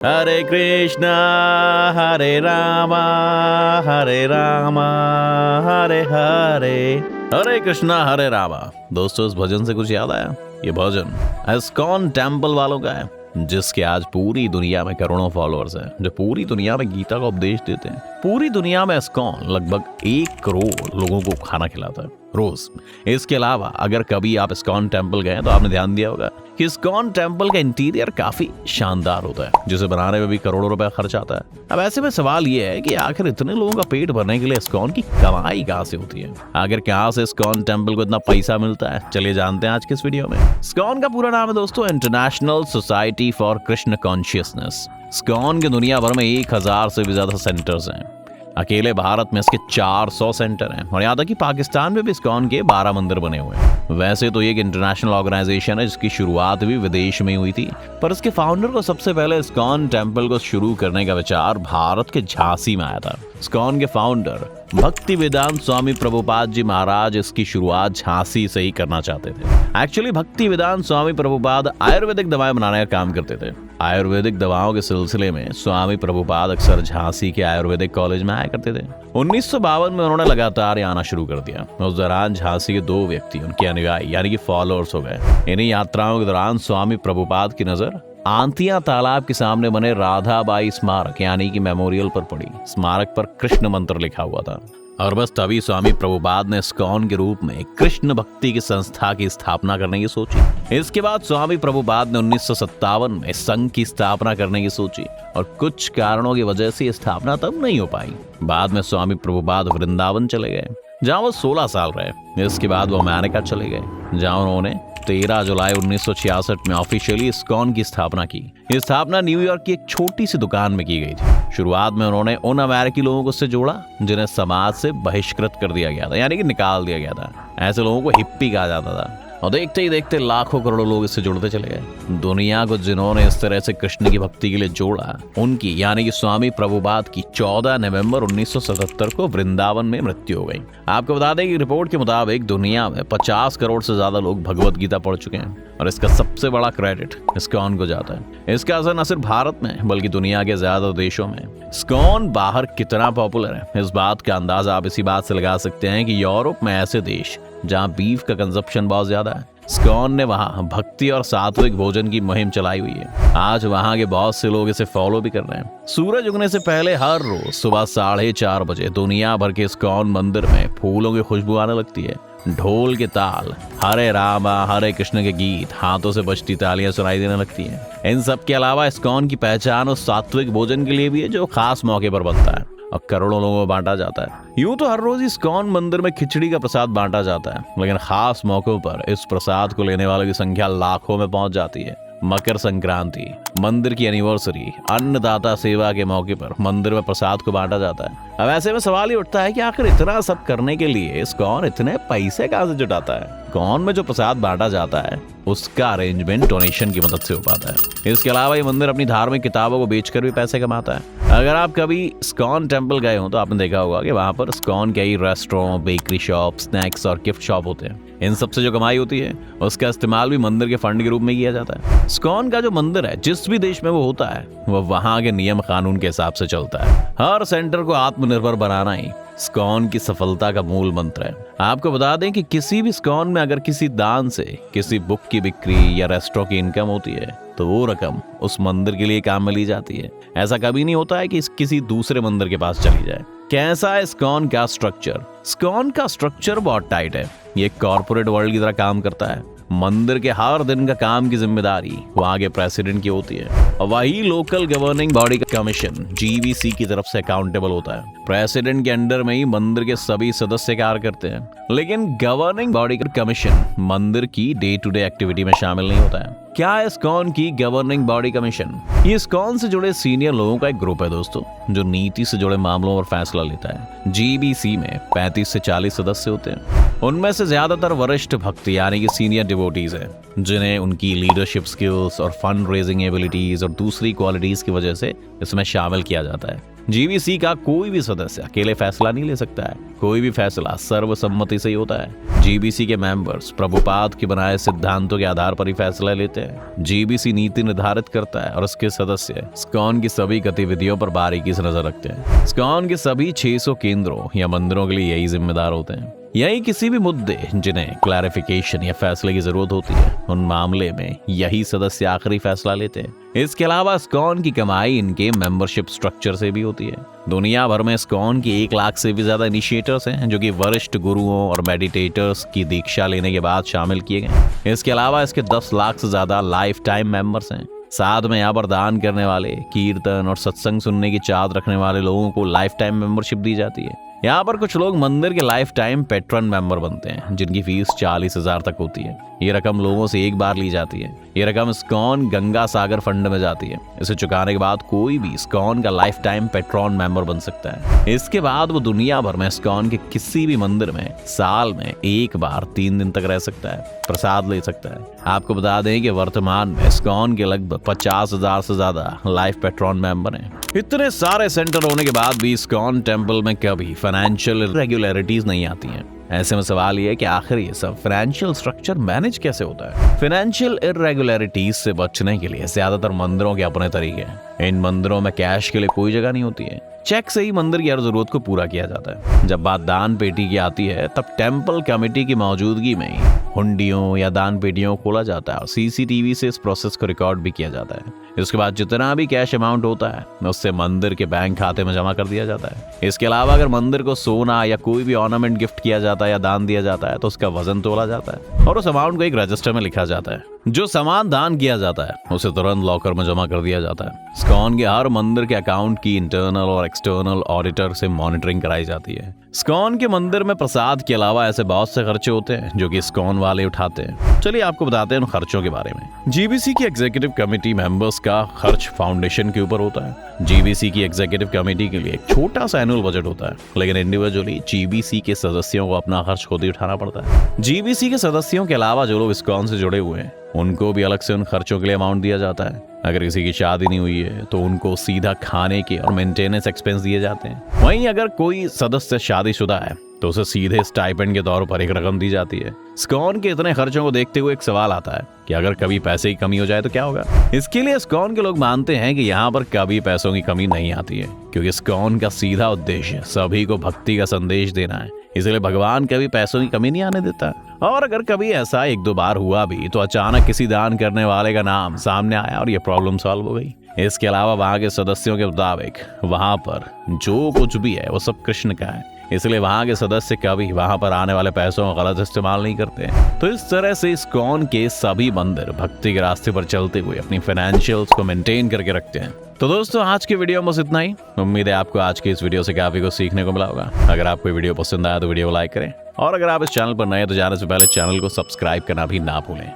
हरे कृष्णा हरे रामा हरे रामा हरे हरे हरे कृष्णा हरे रामा। दोस्तों, इस भजन से कुछ याद आया? ये भजन इस्कॉन टेम्पल वालों का है, जिसके आज पूरी दुनिया में करोड़ों फॉलोअर्स हैं, जो पूरी दुनिया में गीता का उपदेश देते हैं। पूरी दुनिया में इस्कॉन लगभग 1 करोड़ लोगों को खाना खिलाता है रोज। इसके अलावा अगर कभी आप इस्कॉन टेम्पल गए तो आपने ध्यान दिया होगा कि इस्कॉन टेम्पल का इंटीरियर काफी शानदार होता है, जिसे बनाने में भी करोड़ों रुपए खर्च आता है। अब ऐसे में सवाल ये है कि आखिर इतने लोगों का पेट भरने के लिए इस्कॉन की कमाई कहाँ से होती है? आखिर कहाँ से इस्कॉन टेम्पल को इतना पैसा मिलता है? चलिए जानते हैं आज के इस वीडियो में। इस्कॉन का पूरा नाम है दोस्तों international society for Krishna consciousness. ISKCON की दुनिया भर में 1000 से भी ज्यादा सेंटर्स हैं। अकेले भारत में इसके 400 सेंटर हैं और यहाँ तक कि पाकिस्तान में भी इस्कॉन के 12 मंदिर बने हुए हैं। वैसे तो ये एक इंटरनेशनल ऑर्गेनाइजेशन है जिसकी शुरुआत भी विदेश में हुई थी, पर इसके फाउंडर को सबसे पहले इस्कॉन टेम्पल को शुरू करने का विचार भारत के झांसी में आया था। इस्कॉन के फाउंडर भक्तिवेदांत स्वामी प्रभुपाद जी महाराज इसकी शुरुआत झांसी से ही करना चाहते थे। एक्चुअली भक्तिवेदांत स्वामी प्रभुपाद आयुर्वेदिक दवाएं बनाने का काम करते थे। आयुर्वेदिक दवाओं के सिलसिले में स्वामी प्रभुपाद अक्सर झांसी के आयुर्वेदिक कॉलेज में आया करते थे। 1952 में उन्होंने लगातार आना शुरू कर दिया। उस दौरान झांसी के 2 व्यक्ति उनके अनुयायी यानी कि फॉलोअर्स हो गए। इन्हीं यात्राओं के दौरान स्वामी प्रभुपाद की नजर आंतिया तालाब के सामने बने राधाबाई स्मारक यानी कि मेमोरियल पर पड़ी। स्मारक पर कृष्ण मंत्र लिखा हुआ था और बस तभी स्वामी प्रभुपाद ने इस्कॉन के रूप में कृष्ण भक्ति की संस्था की स्थापना करने की सोची। इसके बाद स्वामी प्रभुपाद ने 1957 में संघ की स्थापना करने की सोची और कुछ कारणों की वजह से स्थापना तब नहीं हो पाई। बाद में स्वामी प्रभुपाद वृंदावन चले गए, जहाँ वो 16 साल रहे। इसके बाद वो अमेरिका चले गए, जहाँ उन्होंने 13 जुलाई 1966 में ऑफिशियली इस्कॉन की स्थापना की। ये स्थापना न्यूयॉर्क की एक छोटी सी दुकान में की गई थी। शुरुआत में उन्होंने उन अमेरिकी लोगों को उससे जोड़ा जिन्हें समाज से बहिष्कृत कर दिया गया था, यानी कि निकाल दिया गया था। ऐसे लोगों को हिप्पी कहा जाता था और देखते ही देखते लाखों करोड़ों लोग इससे जुड़ते चले गए। दुनिया को जिन्होंने इस तरह से कृष्ण की भक्ति के लिए जोड़ा, उनकी यानी कि स्वामी प्रभुपाद की 14 नवंबर 1977 को वृंदावन में मृत्यु हो गई। आपको बता दें कि रिपोर्ट के मुताबिक दुनिया में 50 करोड़ से ज्यादा लोग भगवत गीता पढ़ चुके हैं और इसका सबसे बड़ा क्रेडिट इस्कॉन को जाता है। इसका असर न सिर्फ भारत में बल्कि दुनिया के ज्यादा देशों में। इस्कॉन बाहर कितना पॉपुलर है, इस बात का अंदाजा आप इसी बात से लगा सकते हैं कि यूरोप में ऐसे देश जहां बीफ का कंजप्शन बहुत ज्यादा है, इस्कॉन ने वहां भक्ति और सात्विक भोजन की मुहिम चलाई हुई है। आज वहां के बहुत से लोग इसे फॉलो भी कर रहे हैं। सूरज उगने से पहले हर रोज सुबह 4:30 बजे दुनिया भर के इस्कॉन मंदिर में फूलों की खुशबू आने लगती है। ढोल के ताल, हरे रामा हरे कृष्ण के गीत, हाथों से बजती तालियां सुनाई देने लगती हैं। इन सब के अलावा इस्कॉन की पहचान उस सात्विक भोजन के लिए भी है जो खास मौके पर बनता है और करोड़ों लोगों को बांटा जाता है। यूं तो हर रोज इस्कॉन मंदिर में खिचड़ी का प्रसाद बांटा जाता है, लेकिन खास मौकों पर इस प्रसाद को लेने वालों की संख्या लाखों में पहुंच जाती है। मकर संक्रांति, मंदिर की एनिवर्सरी, अन्नदाता सेवा के मौके पर मंदिर में प्रसाद को बांटा जाता है। अब ऐसे में सवाल ही उठता है कि आखिर इतना सब करने के लिए इस्कॉन इतने पैसे कहाँ से जुटाता है? इस्कॉन में जो प्रसाद बांटा जाता है उसका अरेंजमेंट डोनेशन की मदद से हो पाता है। इसके अलावा ये मंदिर अपनी धार्मिक किताबों को बेचकर भी पैसे कमाता है। अगर आप कभी इस्कॉन टेम्पल गए हो तो आपने देखा होगा कि वहाँ पर इस्कॉन के रेस्टोरेंट, बेकरी शॉप, स्नैक्स और गिफ्ट शॉप होते हैं। इन सब से जो कमाई होती है उसका इस्तेमाल भी मंदिर के फंड के रूप में किया जाता है। इस्कॉन का जो मंदिर है, जिस भी देश में वो होता है, वो वहाँ के नियम कानून के हिसाब से चलता है। हर सेंटर को आत्मनिर्भर बनाना ही इस्कॉन की सफलता का मूल मंत्र है। आपको बता दें कि किसी भी इस्कॉन में अगर किसी दान से किसी बुक की बिक्री या रेस्टोरेंट की इनकम होती है तो वो रकम उस मंदिर के लिए काम में ली जाती है। ऐसा कभी नहीं होता है कि किसी दूसरे मंदिर के पास चली जाए। कैसा है इस्कॉन का स्ट्रक्चर? इस्कॉन का स्ट्रक्चर बहुत टाइट है। ये कॉर्पोरेट वर्ल्ड की तरह काम करता है। मंदिर के हर दिन का काम की जिम्मेदारी वहाँ के प्रेसिडेंट की होती है और वही लोकल गवर्निंग बॉडी का कमीशन GBC की तरफ से अकाउंटेबल होता है। प्रेसिडेंट के अंडर में ही मंदिर के सभी सदस्य कार्य करते हैं, लेकिन गवर्निंग बॉडी का कमीशन मंदिर की डे टू डे एक्टिविटी में शामिल नहीं होता है। क्या है इस्कॉन की गवर्निंग बॉडी कमीशन? ये इस्कॉन से जुड़े सीनियर लोगों का एक ग्रुप है दोस्तों, जो नीति से जुड़े मामलों पर फैसला लेता है। GBC में 35 से 40 सदस्य होते हैं। उनमें से ज्यादातर वरिष्ठ भक्त यानी कि सीनियर डिवोटीज हैं, जिन्हें उनकी लीडरशिप स्किल्स और फंड रेजिंग एबिलिटीज और दूसरी क्वालिटीज की वजह से इसमें शामिल किया जाता है। जीबीसी का कोई भी सदस्य अकेले फैसला नहीं ले सकता है। कोई भी फैसला सर्वसम्मति से ही होता है। जीबीसी के मेंबर्स प्रभुपाद के बनाए सिद्धांतों के आधार पर ही फैसला लेते हैं। जीबीसी नीति निर्धारित करता है और उसके सदस्य इस्कॉन की सभी गतिविधियों पर बारीकी से नजर रखते हैं। इस्कॉन के सभी 600 केंद्रों या मंदिरों के लिए यही जिम्मेदार होते हैं। यही किसी भी मुद्दे जिन्हें क्लैरिफिकेशन या फैसले की जरूरत होती है, उन मामले में यही सदस्य आखिरी फैसला लेते हैं। इसके अलावा इस्कॉन की कमाई इनके मेंबरशिप स्ट्रक्चर से भी होती है। दुनिया भर में इस्कॉन की 1 लाख से भी ज्यादा इनिशिएटर्स हैं, जो कि वरिष्ठ गुरुओं और मेडिटेटर्स की दीक्षा लेने के बाद शामिल किए गए। इसके अलावा इसके 10 लाख से ज्यादा लाइफ टाइम मेंबर्स हैं। साथ में यहाँ पर दान करने वाले, कीर्तन और सत्संग सुनने की चाहत रखने वाले लोगों को लाइफ टाइम मेंबरशिप दी जाती है। यहाँ पर कुछ लोग मंदिर के लाइफ टाइम पेट्रन मेंबर बनते हैं, जिनकी फीस 40,000 तक होती है। ये रकम लोगों से एक बार ली जाती है। ये रकम इस्कॉन गंगा सागर फंड में जाती है। इसे चुकाने के बाद कोई भी इस्कॉन का लाइफ टाइम पेट्रॉन मेंबर बन सकता है। इसके बाद वो दुनिया भर में इस्कॉन के किसी भी मंदिर में साल में एक बार 3 दिन तक रह सकता है, प्रसाद ले सकता है। आपको बता दें कि वर्तमान में इस्कॉन के लगभग 50,000 से ज्यादा लाइफ पेट्रॉन मेंबर हैं। इतने सारे सेंटर होने के बाद भी इस्कॉन टेम्पल में कभी फाइनेंशियल इरेगुलरिटीज नहीं आती हैं। ऐसे में सवाल ये है कि आखिर ये सब फाइनेंशियल स्ट्रक्चर मैनेज कैसे होता है। फाइनेंशियल इरेगुलरिटीज से बचने के लिए ज्यादातर मंदिरों के अपने तरीके हैं। इन मंदिरों में कैश के लिए कोई जगह नहीं होती है। चेक से ही मंदिर की हर जरूरत को पूरा किया जाता है। जब बात दान पेटी की आती है, तब टेम्पल कमेटी की मौजूदगी में ही हुंडियों या दान पेटियों को खोला जाता है और सीसीटीवी से इस प्रोसेस को रिकॉर्ड भी किया जाता है। इसके बाद जितना भी कैश अमाउंट होता है उससे मंदिर के बैंक खाते में जमा कर दिया जाता है। इसके अलावा अगर मंदिर को सोना या कोई भी ऑर्नामेंट गिफ्ट किया जाता है या दान दिया जाता है तो उसका वजन तोला जाता है और उस अमाउंट को एक रजिस्टर में लिखा जाता है। जो सामान दान किया जाता है उसे तुरंत लॉकर में जमा कर दिया जाता है। इस्कॉन के हर मंदिर के अकाउंट की इंटरनल और एक्सटर्नल ऑडिटर से मॉनिटरिंग कराई जाती है। इस्कॉन के मंदिर में प्रसाद के अलावा ऐसे बहुत से खर्चे होते हैं जो कि इस्कॉन वाले उठाते हैं। चलिए आपको बताते हैं उन खर्चों के बारे में। जीबीसी की एग्जीक्यूटिव कमेटी मेंबर्स का खर्च फाउंडेशन के ऊपर होता है। जीबीसी की एग्जीक्यूटिव कमेटी के लिए एक छोटा सा एनुअल बजट होता है, लेकिन इंडिविजुअली जीबीसी के सदस्यों को अपना खर्च खुद ही उठाना पड़ता है। जीबीसी के सदस्यों के अलावा जो लोग इस्कॉन से जुड़े हुए हैं उनको भी अलग से उन खर्चों के लिए अमाउंट दिया जाता है। अगर किसी की शादी नहीं हुई है तो उनको सीधा खाने के और मेंटेनेंस एक्सपेंस दिए जाते हैं। वहीं अगर कोई सदस्य शादीशुदा है तो उसे सीधे स्टाइपेंड के तौर पर एक रकम दी जाती है। इस्कॉन के इतने खर्चों को देखते हुए एक सवाल आता है कि अगर कभी पैसे की कमी हो जाए तो क्या होगा। इसके लिए इस्कॉन के लोग मानते हैं कि यहाँ पर कभी पैसों की कमी नहीं आती है, क्योंकि इस्कॉन का सीधा उद्देश्य सभी को भक्ति का संदेश देना है। इसलिए भगवान कभी पैसों की कमी नहीं आने देता। और अगर कभी ऐसा 1-2 बार हुआ भी तो अचानक किसी दान करने वाले का नाम सामने आया और ये प्रॉब्लम सॉल्व हो गई। इसके अलावा वहाँ के सदस्यों के मुताबिक वहाँ पर जो कुछ भी है वो सब कृष्ण का है, इसलिए वहाँ के सदस्य कभी वहाँ पर आने वाले पैसों का गलत इस्तेमाल नहीं करते। तो इस तरह से इस्कॉन के सभी मंदिर भक्ति के रास्ते पर चलते हुए अपनी फाइनेंशियल्स को मेंटेन करके रखते हैं। तो दोस्तों आज की वीडियो में बस इतना ही। उम्मीद है आपको आज की इस वीडियो से काफी कुछ सीखने को मिला होगा। अगर आपको वीडियो पसंद आया तो वीडियो को लाइक करें और अगर आप इस चैनल पर नए तो जाने से पहले चैनल को सब्सक्राइब करना भी ना भूलें।